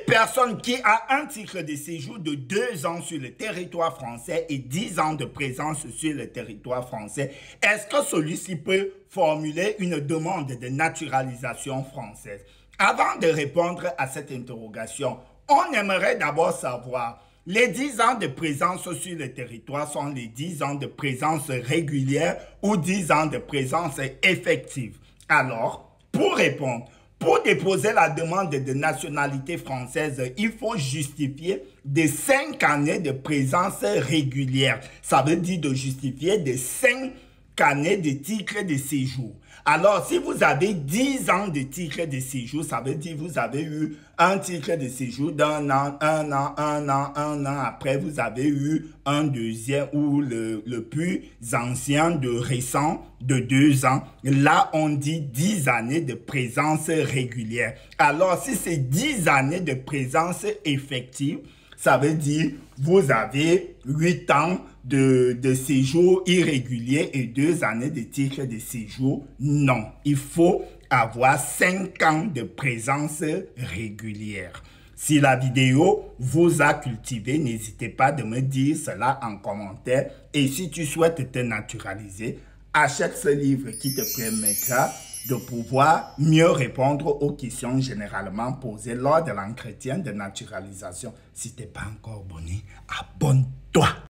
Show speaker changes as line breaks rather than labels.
personne qui a un titre de séjour de 2 ans sur le territoire français et 10 ans de présence sur le territoire français, est-ce que celui-ci peut formuler une demande de naturalisation française? Avant de répondre à cette interrogation, on aimerait d'abord savoir, les 10 ans de présence sur le territoire sont les 10 ans de présence régulière ou 10 ans de présence effective? Alors, pour répondre, pour déposer la demande de nationalité française, il faut justifier de 5 années de présence régulière. Ça veut dire de justifier de 5 années de titre de séjour. Alors, si vous avez 10 ans de titre de séjour, ça veut dire que vous avez eu un titre de séjour d'un an, un an, un an, un an. Après, vous avez eu un deuxième ou le plus ancien de récent de 2 ans. Là, on dit 10 années de présence régulière. Alors, si c'est 10 années de présence effective, ça veut dire vous avez 8 ans de séjour irrégulier et 2 années de titre de séjour. Non, il faut avoir 5 ans de présence régulière. Si la vidéo vous a cultivé, n'hésitez pas de me dire cela en commentaire. Et si tu souhaites te naturaliser, achète ce livre qui te permettra de pouvoir mieux répondre aux questions généralement posées lors de l'entretien de naturalisation. Si tu n'es pas encore abonné, abonne-toi.